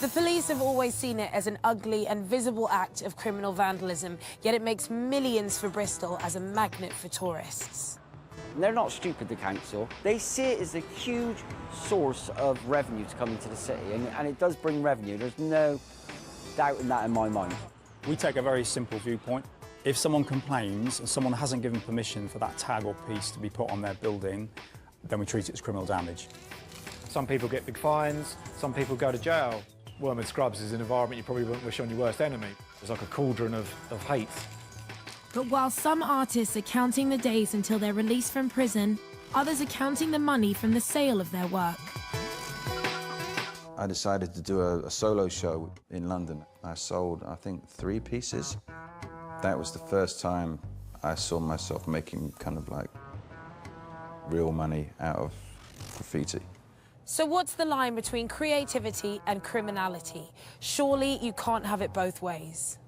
The police have always seen it as an ugly and visible act of criminal vandalism, yet it makes millions for Bristol as a magnet for tourists. They're not stupid, the council. They see it as a huge source of revenue to come into the city, and it does bring revenue. There's no doubt in that in my mind. We take a very simple viewpoint. If someone complains and someone hasn't given permission for that tag or piece to be put on their building, then we treat it as criminal damage. Some people get big fines, some people go to jail. Wormwood Scrubs is an environment you probably wouldn't wish on your worst enemy. It's like a cauldron of hate. But while some artists are counting the days until they're released from prison, others are counting the money from the sale of their work. I decided to do a solo show in London. I sold, I think, 3 pieces. That was the first time I saw myself making kind of like real money out of graffiti. So what's the line between creativity and criminality? Surely you can't have it both ways.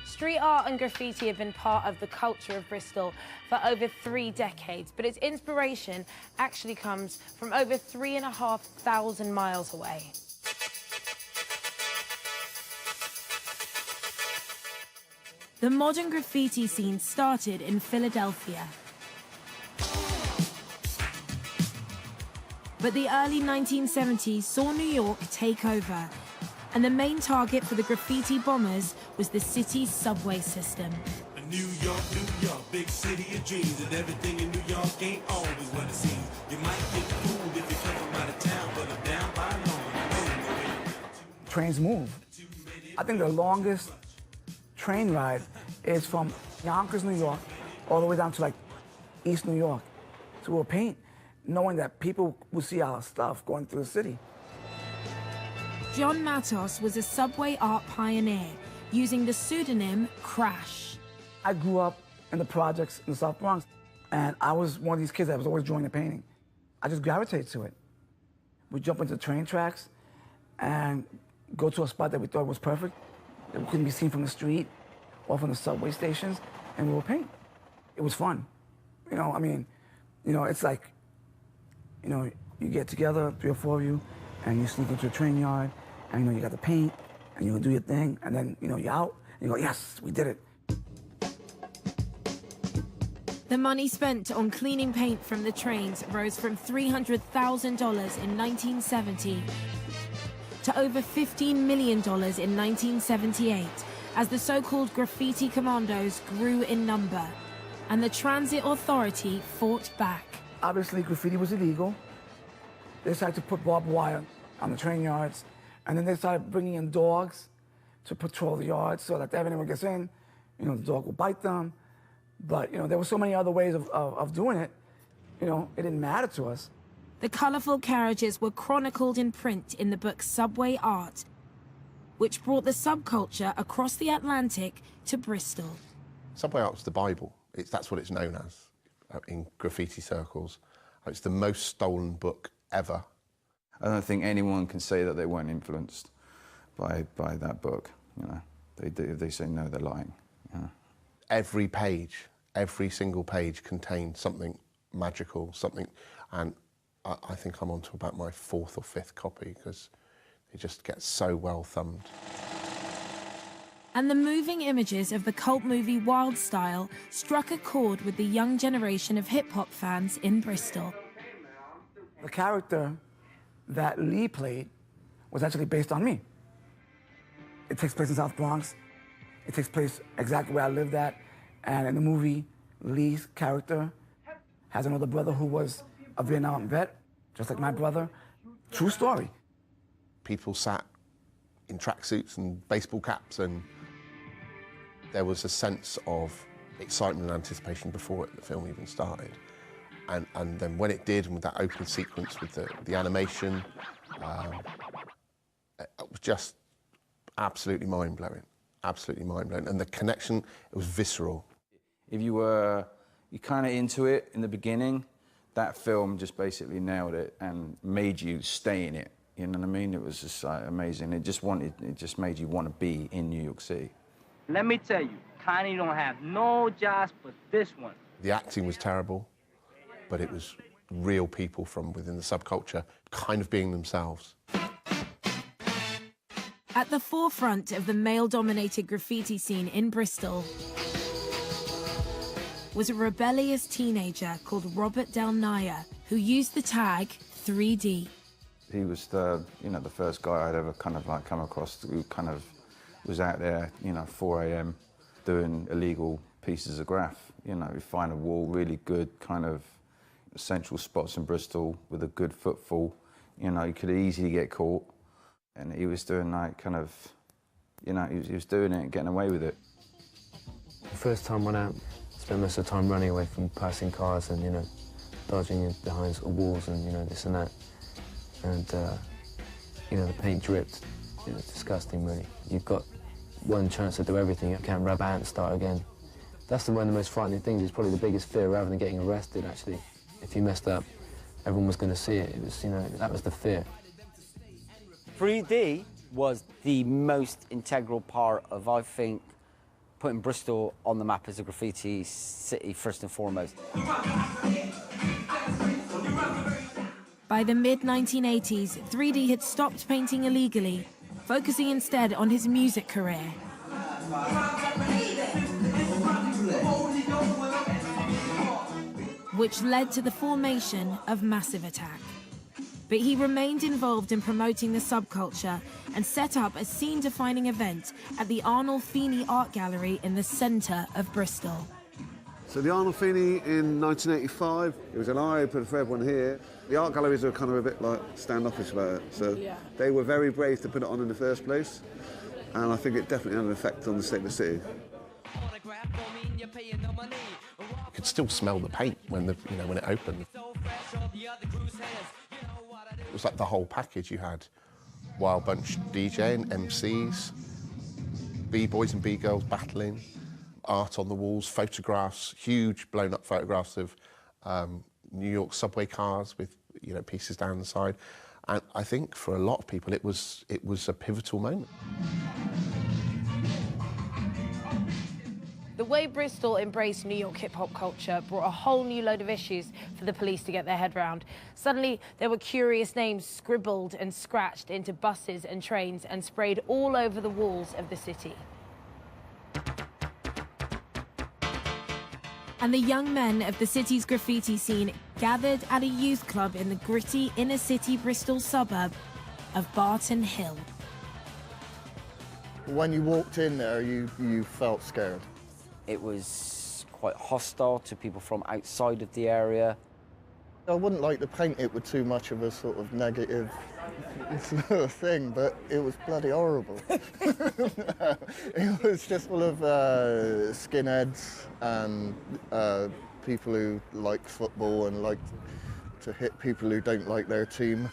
Street art and graffiti have been part of the culture of Bristol for over 3 decades, but its inspiration actually comes from over 3,500 miles away. The modern graffiti scene started in Philadelphia. But the early 1970s saw New York take over, and the main target for the graffiti bombers was the city's subway system. New York, big city of dreams, and everything in New York ain't always what it seems. You might get fooled if you come from out of town, but I'm down by long. Trains move. I think the longest train ride is from Yonkers, New York, all the way down to like East New York. So we'll paint, knowing that people will see our stuff going through the city. John Matos was a subway art pioneer, using the pseudonym Crash. I grew up in the projects in the South Bronx, and I was one of these kids that was always drawing and painting. I just gravitated to it. We'd jump into train tracks and go to a spot that we thought was perfect, that we couldn't be seen from the street or from the subway stations, and we would paint. It was fun. You know, I mean, you know, it's like, you know, you get together, 3 or 4 of you, and you sneak into a train yard, and you know, you got the paint, and you do your thing, and then, you know, you're out, and you go, yes, we did it. The money spent on cleaning paint from the trains rose from $300,000 in 1970 to over $15 million in 1978, as the so-called graffiti commandos grew in number, and the Transit Authority fought back. Obviously, graffiti was illegal. They decided to put barbed wire on the train yards, and then they started bringing in dogs to patrol the yards so that if anyone gets in, you know, the dog will bite them. But, you know, there were so many other ways of doing it, you know, it didn't matter to us. The colourful carriages were chronicled in print in the book Subway Art, which brought the subculture across the Atlantic to Bristol. Subway art was the Bible. That's what it's known as in graffiti circles. It's the most stolen book ever. I don't think anyone can say that they weren't influenced by that book. You know, if they say no, they're lying. You know? Every page, every single page contained something magical, something, and I think I'm on to about my 4th or 5th copy because it just gets so well thumbed. And the moving images of the cult movie Wild Style struck a chord with the young generation of hip-hop fans in Bristol. The character that Lee played was actually based on me. It takes place in South Bronx. It takes place exactly where I lived at. And in the movie, Lee's character has another brother who was a Vietnam vet, just like my brother. True story. People sat in tracksuits and baseball caps, and there was a sense of excitement and anticipation before the film even started. And then when it did, and with that opening sequence with the animation, it was just absolutely mind-blowing. Absolutely mind-blowing. And the connection, it was visceral. If you're kind of into it in the beginning, That film just basically nailed it and made you stay in it. You know what I mean? It was just like amazing. It just made you want to be in New York City. Let me tell you, Connie don't have no jobs but this one. The acting was terrible, but it was real people from within the subculture kind of being themselves. At the forefront of the male-dominated graffiti scene in Bristol was a rebellious teenager called Robert Del Naya, who used the tag 3D. He was the first guy I'd ever kind of like come across who kind of was out there, 4 a.m. doing illegal pieces of graph. You find a wall, really good kind of central spots in Bristol with a good footfall. You could easily get caught. And he was doing like kind of, he was doing it and getting away with it. The first time I went out, spent most of the time running away from passing cars and, dodging behind sort of walls and, this and that. And, the paint dripped. It was disgusting, really. You've got one chance to do everything. You can't rub out and start again. That's one of the most frightening things. It's probably the biggest fear, rather than getting arrested, actually. If you messed up, everyone was going to see it. It was, that was the fear. 3D was the most integral part of, I think, putting Bristol on the map as a graffiti city, first and foremost. By the mid-1980s, 3D had stopped painting illegally, focusing instead on his music career. Which led to the formation of Massive Attack. But he remained involved in promoting the subculture and set up a scene-defining event at the Arnold Feeney Art Gallery in the centre of Bristol. So the Arnold Feeney in 1985, it was an eye-opener for everyone here. The art galleries are kind of a bit like standoffish about it, so they were very brave to put it on in the first place, and I think it definitely had an effect on the state of the city. You could still smell the paint when when it opened. It was like the whole package. You had Wild Bunch DJing, MCs, B-boys and B-girls battling, art on the walls, photographs, huge blown-up photographs of New York subway cars with pieces down the side. And I think for a lot of people it was a pivotal moment. The way Bristol embraced New York hip-hop culture brought a whole new load of issues for the police to get their head round. Suddenly, there were curious names scribbled and scratched into buses and trains and sprayed all over the walls of the city. And the young men of the city's graffiti scene gathered at a youth club in the gritty inner-city Bristol suburb of Barton Hill. When you walked in there, you felt scared. It was quite hostile to people from outside of the area. I wouldn't like to paint it with too much of a sort of negative sort of thing, but it was bloody horrible. It was just full of skinheads and people who like football and like to hit people who don't like their team.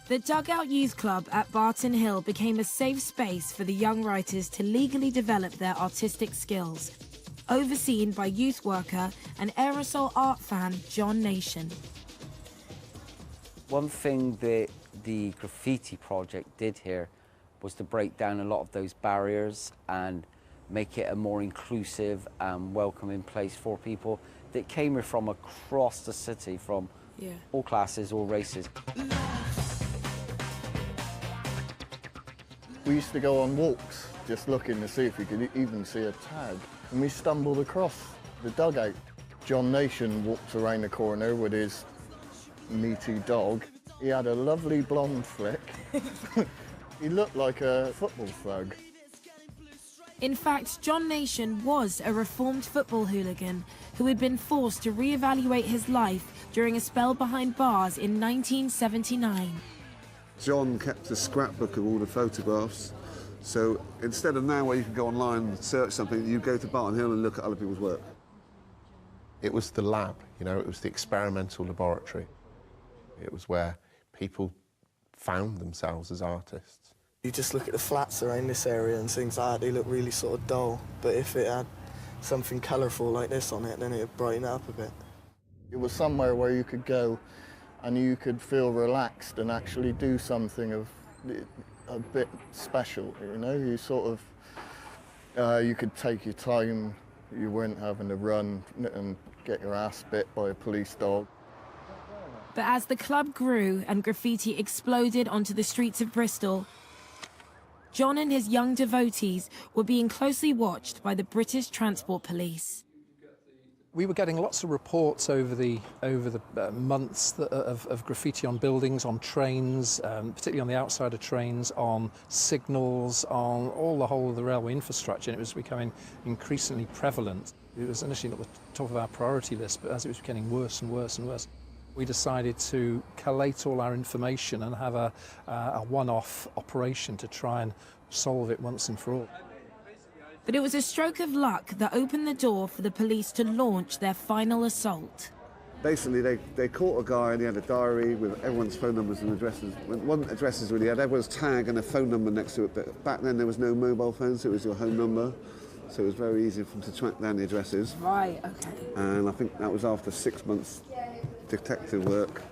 The Dugout Youth Club at Barton Hill became a safe space for the young writers to legally develop their artistic skills, overseen by youth worker and aerosol art fan John Nation. One thing that the graffiti project did here was to break down a lot of those barriers and make it a more inclusive and welcoming place for people that came here from across the city, from all classes, all races. We used to go on walks just looking to see if we could even see a tag, and we stumbled across the dugout. John Nation walked around the corner with his meaty dog. He had a lovely blonde flick. He looked like a football thug. In fact, John Nation was a reformed football hooligan who had been forced to reevaluate his life during a spell behind bars in 1979. John kept a scrapbook of all the photographs, so instead of now where you can go online and search something, you go to Barton Hill and look at other people's work. It was the lab, it was the experimental laboratory. It was where people found themselves as artists. You just look at the flats around this area and things like that, they look really sort of dull, but if it had something colourful like this on it, then it'd brighten it up a bit. It was somewhere where you could go and you could feel relaxed and actually do something of a bit special, you know? You sort of, you could take your time, you weren't having to run and get your ass bit by a police dog. But as the club grew and graffiti exploded onto the streets of Bristol, John and his young devotees were being closely watched by the British Transport Police. We were getting lots of reports over the months of graffiti on buildings, on trains, particularly on the outside of trains, on signals, on the whole of the railway infrastructure, and it was becoming increasingly prevalent. It was initially not the top of our priority list, but as it was getting worse and worse and worse, we decided to collate all our information and have a one-off operation to try and solve it once and for all. But it was a stroke of luck that opened the door for the police to launch their final assault. Basically, they caught a guy and he had a diary with everyone's phone numbers and addresses. One addresses really had everyone's tag and a phone number next to it, but back then there was no mobile phones, so it was your home number. So it was very easy for them to track down the addresses. Right, okay. And I think that was after 6 months detective work.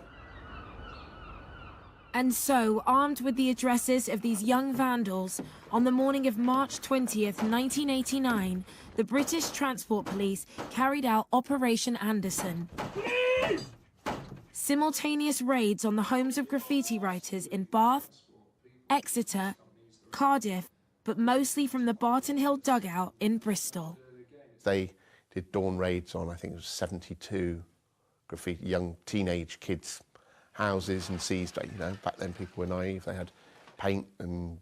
And so, armed with the addresses of these young vandals, on the morning of March 20th, 1989, the British Transport Police carried out Operation Anderson. Simultaneous raids on the homes of graffiti writers in Bath, Exeter, Cardiff, but mostly from the Barton Hill dugout in Bristol. They did dawn raids on, I think it was 72 graffiti, young teenage kids' houses and seized, you know, back then people were naive. They had paint and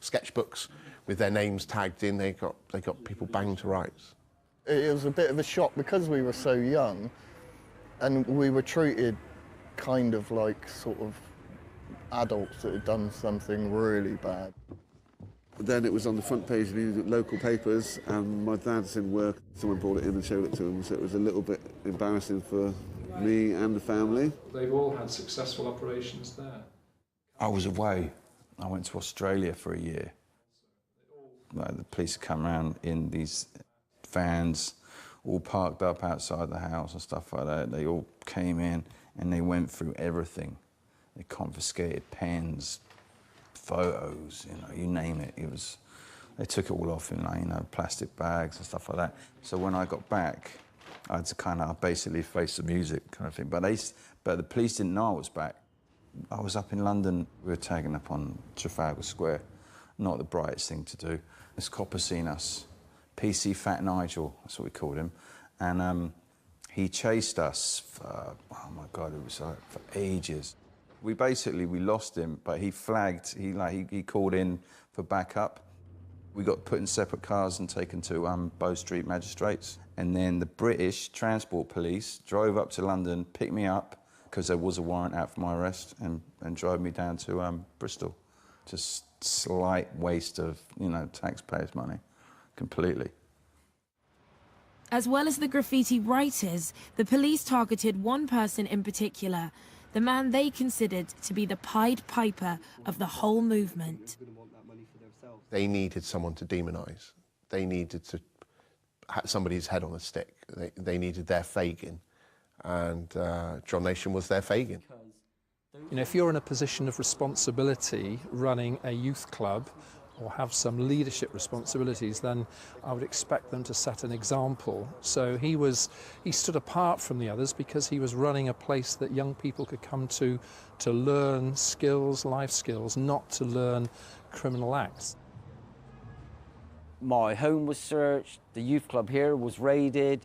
sketchbooks with their names tagged in. They got people banged to rights. It was a bit of a shock because we were so young and we were treated kind of like sort of adults that had done something really bad. Then it was on the front page of the local papers, and my dad's in work. Someone brought it in and showed it to him, so it was a little bit embarrassing for me and the family. They've all had successful operations there. I was away. I went to Australia for a year. The police come around in these vans, all parked up outside the house and stuff like that. They all came in and they went through everything. They confiscated pens, photos, you know, you name it. They took it all off in, like, you know, plastic bags and stuff like that. So when I got back, I had to kind of basically face the music kind of thing. But the police didn't know I was back. I was up in London. We were tagging up on Trafalgar Square. Not the brightest thing to do. This copper seen us, PC Fat Nigel, that's what we called him, and he chased us for, oh my God, it was like for ages. We lost him, but he flagged, he called in for backup. We got put in separate cars and taken to Bow Street Magistrates. And then the British Transport Police drove up to London, picked me up, because there was a warrant out for my arrest, and drove me down to Bristol. Just slight waste of, you know, taxpayers' money, completely. As well as the graffiti writers, the police targeted one person in particular, the man they considered to be the Pied Piper of the whole movement. They needed someone to demonise. They needed to have somebody's head on a stick. They needed their Fagin, and John Nation was their Fagin. You know, if you're in a position of responsibility running a youth club or have some leadership responsibilities, then I would expect them to set an example. So he stood apart from the others because he was running a place that young people could come to learn skills, life skills, not to learn criminal acts. My home was searched, the youth club here was raided,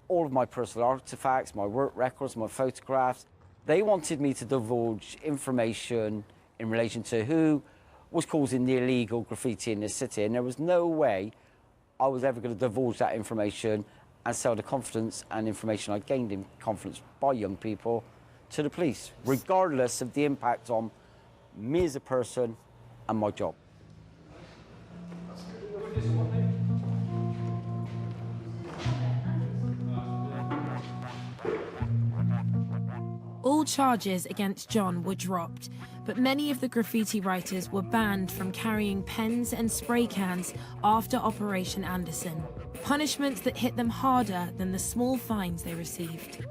all of my personal artefacts, my work records, my photographs. They wanted me to divulge information in relation to who was causing the illegal graffiti in this city, and there was no way I was ever going to divulge that information and sell the confidence and information I gained in confidence by young people to the police, regardless of the impact on me as a person and my job. All charges against John were dropped, but many of the graffiti writers were banned from carrying pens and spray cans after Operation Anderson. punishments that hit them harder than the small fines they received.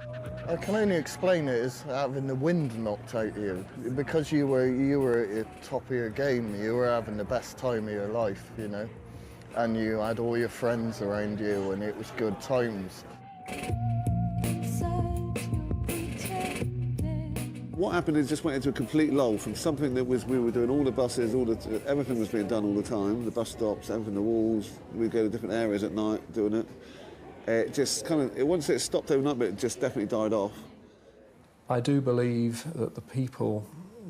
I can only explain it as having the wind knocked out of you. Because you were at the top of your game, you were having the best time of your life, you know. And you had all your friends around you and it was good times. What happened is just went into a complete lull from something that was, we were doing all the buses, everything was being done all the time, the bus stops, everything, the walls, we'd go to different areas at night doing it. It just kind of, once it stopped overnight, but it just definitely died off. I do believe that the people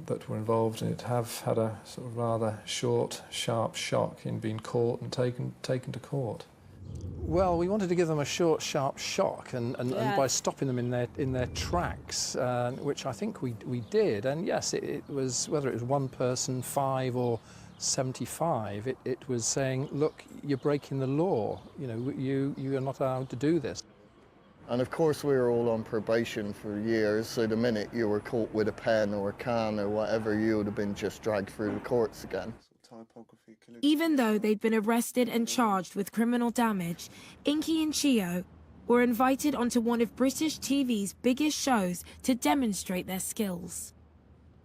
that were involved in it have had a sort of rather short, sharp shock in being caught and taken to court. Well, we wanted to give them a short, sharp shock, and by stopping them in their tracks, which I think we did. And yes, it was, whether it was one person, 5 or 75, it was saying, look, you're breaking the law. You know, you are not allowed to do this. And of course we were all on probation for years, so the minute you were caught with a pen or a can or whatever, you would have been just dragged through the courts again. Even though they'd been arrested and charged with criminal damage, Inky and Chio were invited onto one of British TV's biggest shows to demonstrate their skills.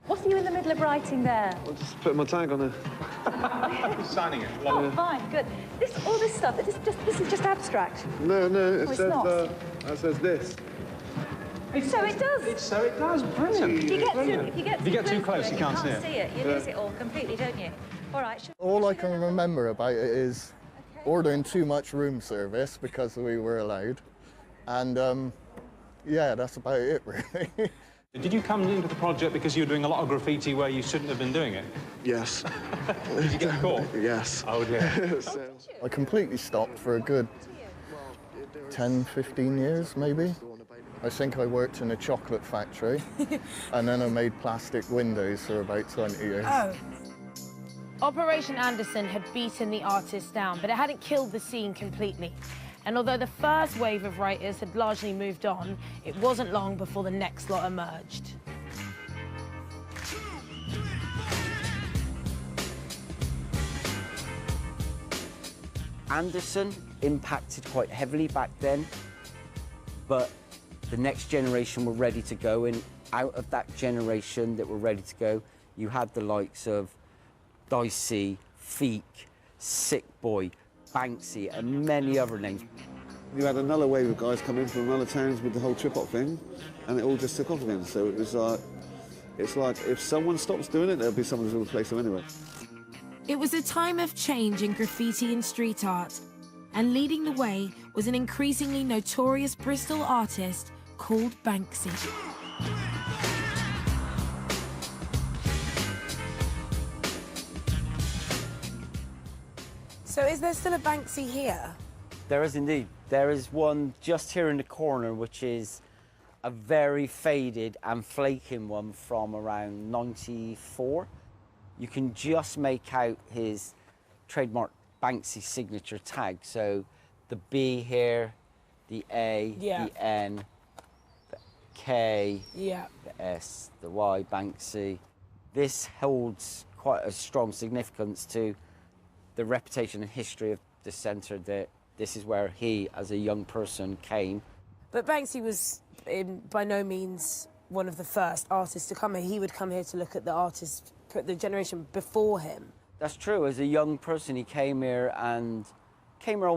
What are you in the middle of writing there? I'm just putting my tag on it. He's signing it. Oh, fine, good. All this stuff, this is just abstract. No, it it's not. It says this. So it does. So it does. Brilliant. If you get too close, you can't see it. You lose it all completely, don't you? All right. All I can remember about it is ordering too much room service because we were allowed. And yeah, that's about it, really. Did you come into the project because you were doing a lot of graffiti where you shouldn't have been doing it? Yes. Did you get caught? Yes. Oh, dear. I completely stopped for a good 10, 15 years, maybe. I think I worked in a chocolate factory, and then I made plastic windows for about 20 years. Oh. Operation Anderson had beaten the artists down, but it hadn't killed the scene completely. And although the first wave of writers had largely moved on, it wasn't long before the next lot emerged. Anderson impacted quite heavily back then, but the next generation were ready to go, and out of that generation that were ready to go, you had the likes of Dicey, Feek, Sick Boy, Banksy, and many other names. You had another wave of guys coming from other towns with the whole trip-hop thing, and it all just took off again. So it was like, it's like if someone stops doing it, there'll be someone who'll replace them anyway. It was a time of change in graffiti and street art, and leading the way was an increasingly notorious Bristol artist called Banksy. So is there still a Banksy here? There is indeed. There is one just here in the corner, which is a very faded and flaking one from around 94. You can just make out his trademark Banksy signature tag. So the B here, the A, the N, the K, the S, the Y, Banksy. This holds quite a strong significance to the reputation and history of the centre, that this is where he, as a young person, came. But Banksy was by no means one of the first artists to come here. He would come here to look at the artists, the generation before him. That's true. As a young person, he came here on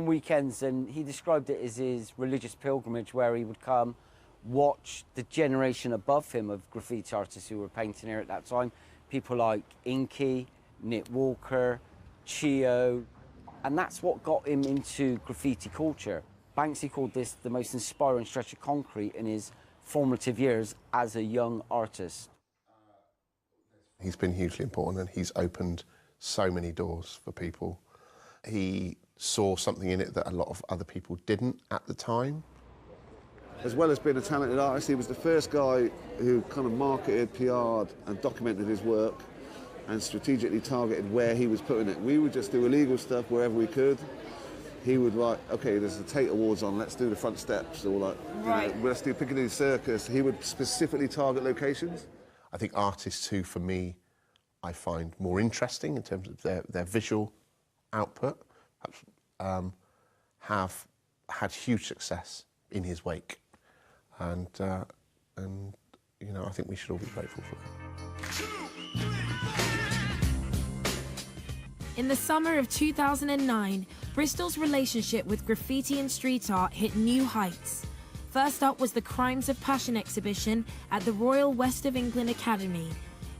weekends, and he described it as his religious pilgrimage, where he would come, watch the generation above him of graffiti artists who were painting here at that time. People like Inky, Nick Walker, Chio, and that's what got him into graffiti culture. Banksy called this the most inspiring stretch of concrete in his formative years as a young artist. He's been hugely important, and he's opened so many doors for people. He saw something in it that a lot of other people didn't at the time. As well as being a talented artist, he was the first guy who kind of marketed, PR'd and documented his work and strategically targeted where he was putting it. We would just do illegal stuff wherever we could. He would write, okay, there's the Tate Awards on, let's do the front steps, or like, you know, let's do Piccadilly Circus. He would specifically target locations. I think artists who, for me, I find more interesting in terms of their visual output, have had huge success in his wake. And you know, I think we should all be grateful for that. In the summer of 2009, Bristol's relationship with graffiti and street art hit new heights. First up was the Crimes of Passion exhibition at the Royal West of England Academy,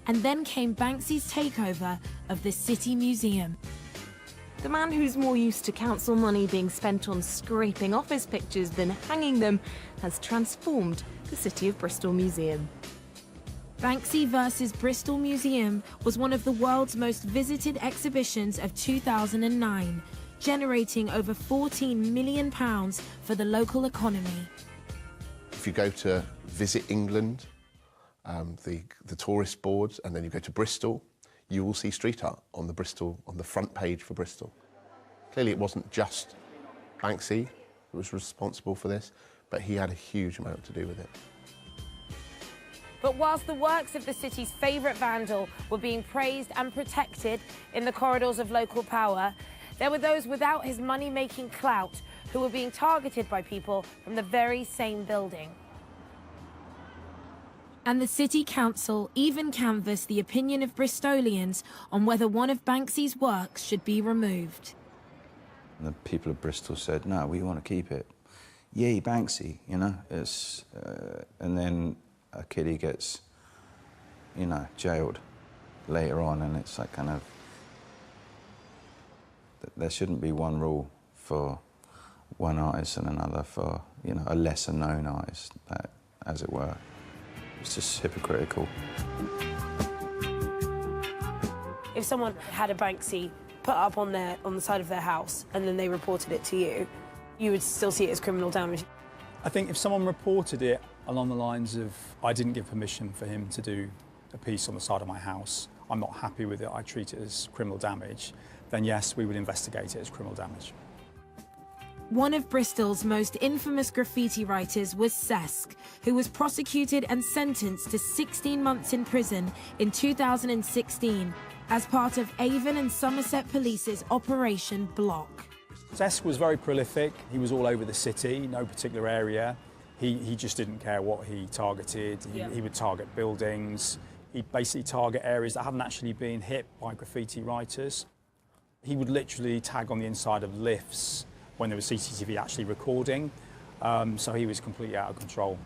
and then came Banksy's takeover of the City Museum. The man who's more used to council money being spent on scraping office pictures than hanging them has transformed the City of Bristol Museum. Banksy vs. Bristol Museum was one of the world's most visited exhibitions of 2009, generating over £14 million for the local economy. If you go to Visit England, the tourist boards, and then you go to Bristol, you will see street art on the front page for Bristol. Clearly it wasn't just Banksy who was responsible for this, but he had a huge amount to do with it. But whilst the works of the city's favourite vandal were being praised and protected in the corridors of local power, there were those without his money-making clout who were being targeted by people from the very same building. And the City Council even canvassed the opinion of Bristolians on whether one of Banksy's works should be removed. The people of Bristol said, no, we want to keep it. Yay, Banksy, you know? It's, and then a kiddie gets, you know, jailed later on, and it's like kind of, there shouldn't be one rule for one artist and another for, you know, a lesser known artist, as it were. It's just hypocritical. If someone had a Banksy put up on the side of their house and then they reported it to you, you would still see it as criminal damage. I think if someone reported it along the lines of, I didn't give permission for him to do a piece on the side of my house, I'm not happy with it, I treat it as criminal damage, then yes, we would investigate it as criminal damage. One of Bristol's most infamous graffiti writers was Sesk, who was prosecuted and sentenced to 16 months in prison in 2016 as part of Avon and Somerset Police's Operation Block. Sesk was very prolific. He was all over the city, no particular area. He just didn't care what he targeted. He would target buildings. He'd basically target areas that hadn't actually been hit by graffiti writers. He would literally tag on the inside of lifts when there was CCTV actually recording, so he was completely out of control.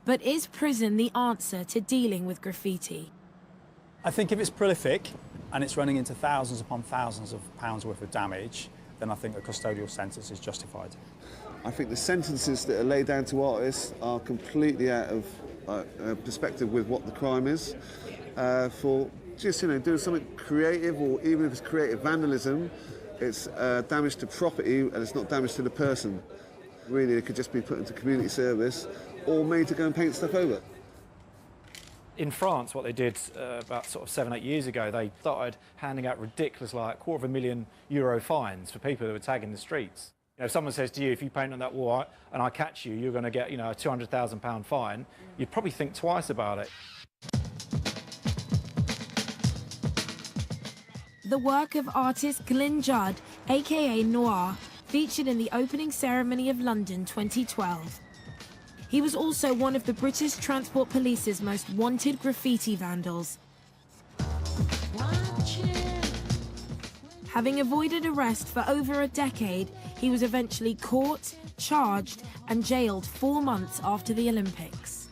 But is prison the answer to dealing with graffiti? I think if it's prolific and it's running into thousands upon thousands of pounds worth of damage, then I think a custodial sentence is justified. I think the sentences that are laid down to artists are completely out of perspective with what the crime is. For just, you know, doing something creative, or even if it's creative vandalism, it's damage to property and it's not damage to the person. Really, it could just be put into community service or made to go and paint stuff over. In France, what they did about sort of 7-8 years ago, they started handing out ridiculous, like €250,000 fines for people who were tagging the streets. You know, if someone says to you, if you paint on that wall and I catch you, you're going to get, you know, a £200,000 fine, you'd probably think twice about it. The work of artist Glyn Judd, aka Noir, featured in the opening ceremony of London 2012. He was also one of the British Transport Police's most wanted graffiti vandals. Having avoided arrest for over a decade, he was eventually caught, charged, and jailed 4 months after the Olympics.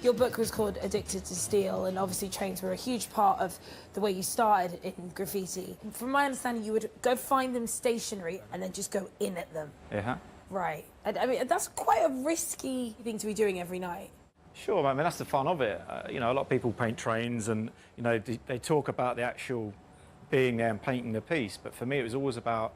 Your book was called Addicted to Steel, and obviously trains were a huge part of the way you started in graffiti. From my understanding, you would go find them stationary and then just go in at them. Yeah. Right. I mean, that's quite a risky thing to be doing every night. Sure, I mean, that's the fun of it. You know, a lot of people paint trains and, you know, they talk about the actual being there and painting the piece, but for me it was always about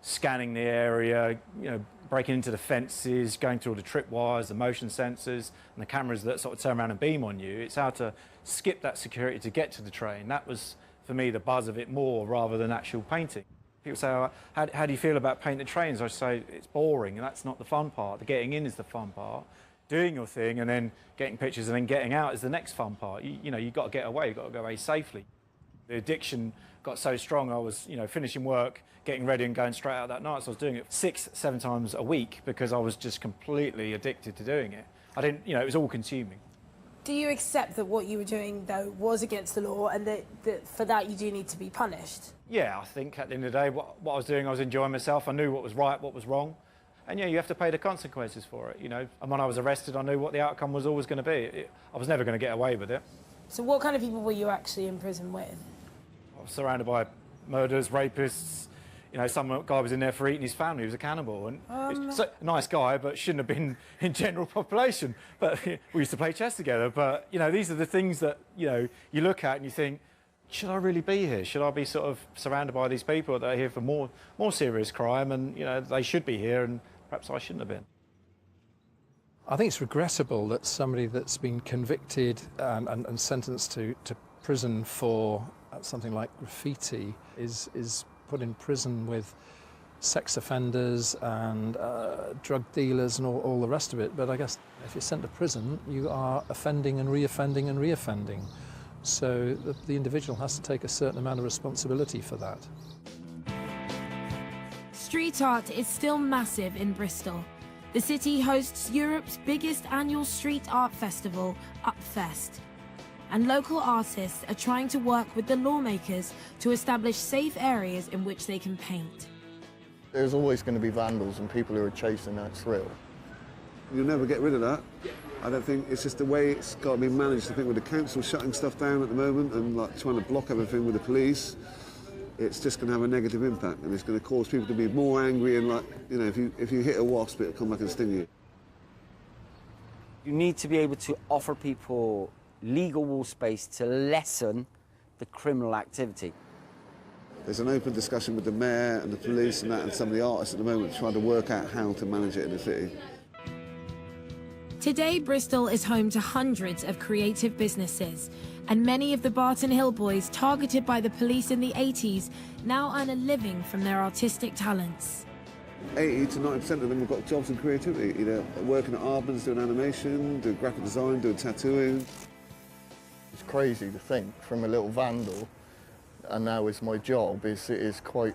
scanning the area, you know, breaking into the fences, going through all the tripwires, the motion sensors, and the cameras that sort of turn around and beam on you. It's how to skip that security to get to the train. That was, for me, the buzz of it more rather than actual painting. People say, oh, how do you feel about painting trains? I say, it's boring, and that's not the fun part. The getting in is the fun part. Doing your thing and then getting pictures and then getting out is the next fun part. You know, you've got to get away, you've got to go away safely. The addiction got so strong, I was, finishing work, getting ready and going straight out that night. So I was doing it 6-7 times a week because I was just completely addicted to doing it. I didn't, it was all consuming. Do you accept that what you were doing, though, was against the law and that for that you do need to be punished? Yeah, I think at the end of the day, what I was doing, I was enjoying myself. I knew what was right, what was wrong. And, you have to pay the consequences for it, And when I was arrested, I knew what the outcome was always going to be. I was never going to get away with it. So what kind of people were you actually in prison with? I was surrounded by murderers, rapists. Some guy was in there for eating his family. He was a cannibal. And a nice guy, but shouldn't have been in general population. But we used to play chess together. But, these are the things that, you look at and you think, should I really be here? Should I be sort of surrounded by these people that are here for more serious crime? And, they should be here, and perhaps I shouldn't have been. I think it's regrettable that somebody that's been convicted and sentenced to prison for something like graffiti is put in prison with sex offenders and drug dealers and all the rest of it. But I guess if you're sent to prison, you are offending and reoffending and reoffending. So the individual has to take a certain amount of responsibility for that. Street art is still massive in Bristol. The city hosts Europe's biggest annual street art festival, Upfest. And local artists are trying to work with the lawmakers to establish safe areas in which they can paint. There's always going to be vandals and people who are chasing that thrill. You'll never get rid of that. I don't think it's just the way it's got to be managed. I think with the council shutting stuff down at the moment and trying to block everything with the police, it's just going to have a negative impact, and it's going to cause people to be more angry and if you hit a wasp, it'll come back and sting you. You need to be able to offer people legal wall space to lessen the criminal activity. There's an open discussion with the mayor and the police and some of the artists at the moment trying to work out how to manage it in the city. Today, Bristol is home to hundreds of creative businesses, and many of the Barton Hill boys targeted by the police in the 80s now earn a living from their artistic talents. 80 to 90% of them have got jobs in creativity, working at Arbans, doing animation, doing graphic design, doing tattooing. It's crazy to think from a little vandal, and now it's my job, it is quite,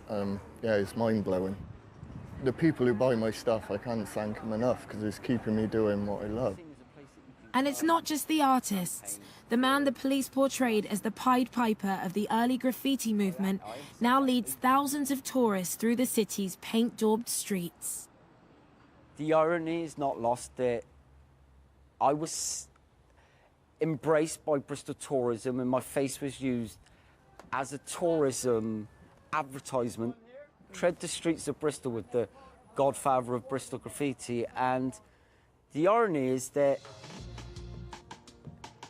it's mind-blowing. The people who buy my stuff, I can't thank them enough because it's keeping me doing what I love. And it's not just the artists. The man the police portrayed as the Pied Piper of the early graffiti movement now leads thousands of tourists through the city's paint-daubed streets. The irony is not lost that I was embraced by Bristol tourism and my face was used as a tourism advertisement. Tread the streets of Bristol with the godfather of Bristol graffiti, and the irony is that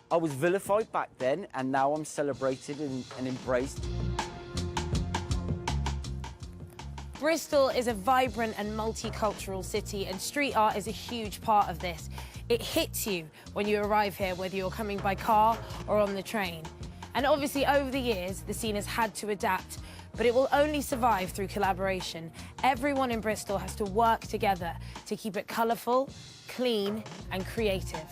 I was vilified back then, and now I'm celebrated and embraced. Bristol is a vibrant and multicultural city, and street art is a huge part of this. It hits you when you arrive here, whether you're coming by car or on the train. And obviously, over the years, the scene has had to adapt, but it will only survive through collaboration. Everyone in Bristol has to work together to keep it colourful, clean, and creative.